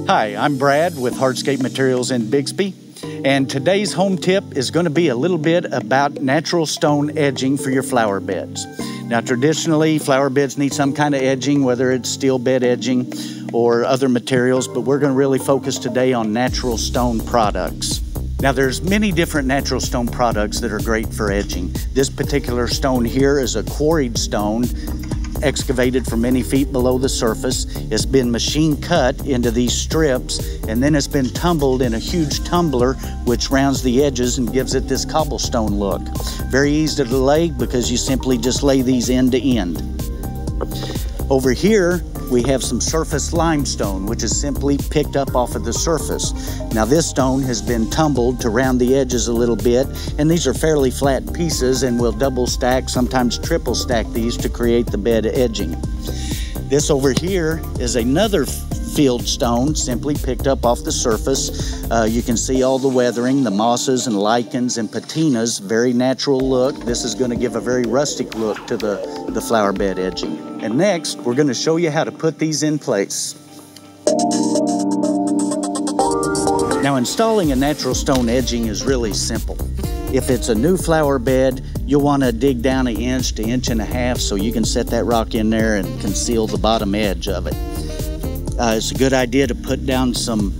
Hi, I'm Brad with Hardscape Materials in Bixby, and today's home tip is going to be a little bit about natural stone edging for your flower beds. Now, traditionally, flower beds need some kind of edging, whether it's steel bed edging or other materials, but we're going to really focus today on natural stone products. Now, there's many different natural stone products that are great for edging. This particular stone here is a quarried stone, excavated for many feet below the surface. It's been machine cut into these strips, and then it's been tumbled in a huge tumbler, which rounds the edges and gives it this cobblestone look. Very easy to lay because you simply just lay these end to end. Over here, we have some surface limestone, which is simply picked up off of the surface. Now, this stone has been tumbled to round the edges a little bit, and these are fairly flat pieces, and we'll double stack, sometimes triple stack these to create the bed edging. This over here is another field stone, simply picked up off the surface. You can see all the weathering, the mosses and lichens and patinas, very natural look. This is going to give a very rustic look to the flower bed edging. And next, we're going to show you how to put these in place. Now, installing a natural stone edging is really simple. If it's a new flower bed, you'll want to dig down 1 inch to 1.5 inches so you can set that rock in there and conceal the bottom edge of it. It's a good idea to put down some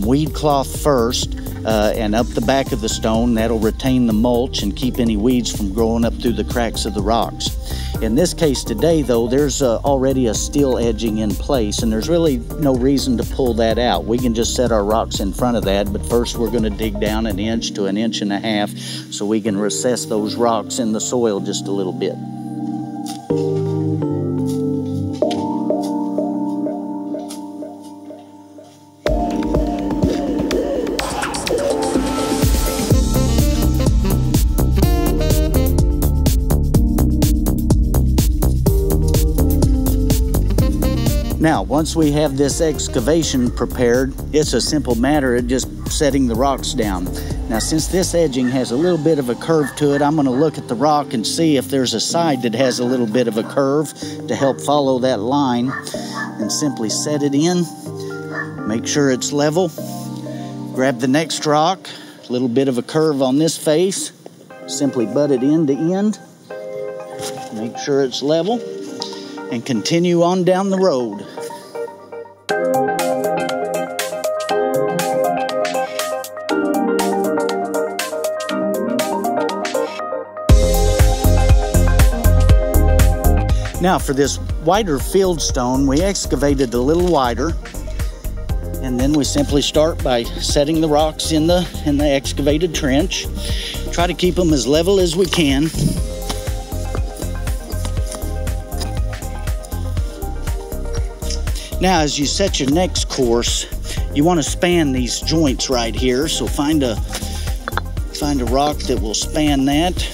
weed cloth first and up the back of the stone. That'll retain the mulch and keep any weeds from growing up through the cracks of the rocks. In this case today, though, there's already a steel edging in place, and there's really no reason to pull that out. We can just set our rocks in front of that, but first we're going to dig down 1 inch to 1.5 inches so we can recess those rocks in the soil just a little bit. Now, once we have this excavation prepared, it's a simple matter of just setting the rocks down. Now, since this edging has a little bit of a curve to it, I'm going to look at the rock and see if there's a side that has a little bit of a curve to help follow that line, and simply set it in. Make sure it's level. Grab the next rock, a little bit of a curve on this face. Simply butt it end to end. Make sure it's level, and continue on down the road. Now, for this wider field stone, we excavated a little wider, and then we simply start by setting the rocks in the excavated trench. Try to keep them as level as we can. Now, as you set your next course, you want to span these joints right here. So find a rock that will span that.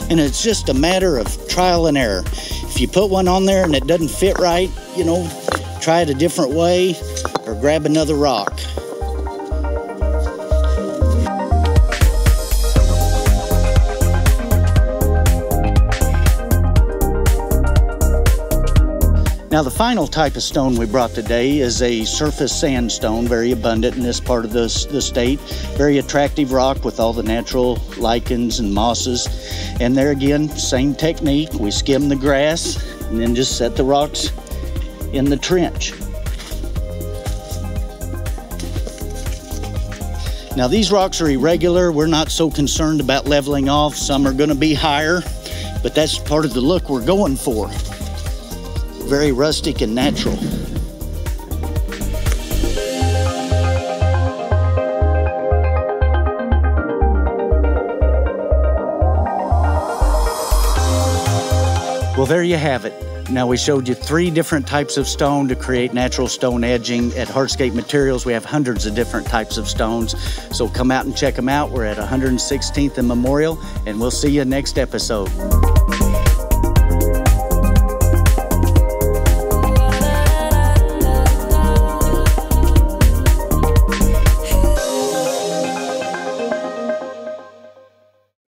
And it's just a matter of trial and error. If you put one on there and it doesn't fit right, try it a different way or grab another rock. Now, the final type of stone we brought today is a surface sandstone, very abundant in this part of the state. Very attractive rock with all the natural lichens and mosses. And there again, same technique. We skim the grass and then just set the rocks in the trench. Now, these rocks are irregular. We're not so concerned about leveling off. Some are going to be higher, but that's part of the look we're going for. Very rustic and natural. Well, there you have it. Now, we showed you 3 different types of stone to create natural stone edging. At Hardscape Materials, we have hundreds of different types of stones. So come out and check them out. We're at 116th and Memorial, and we'll see you next episode.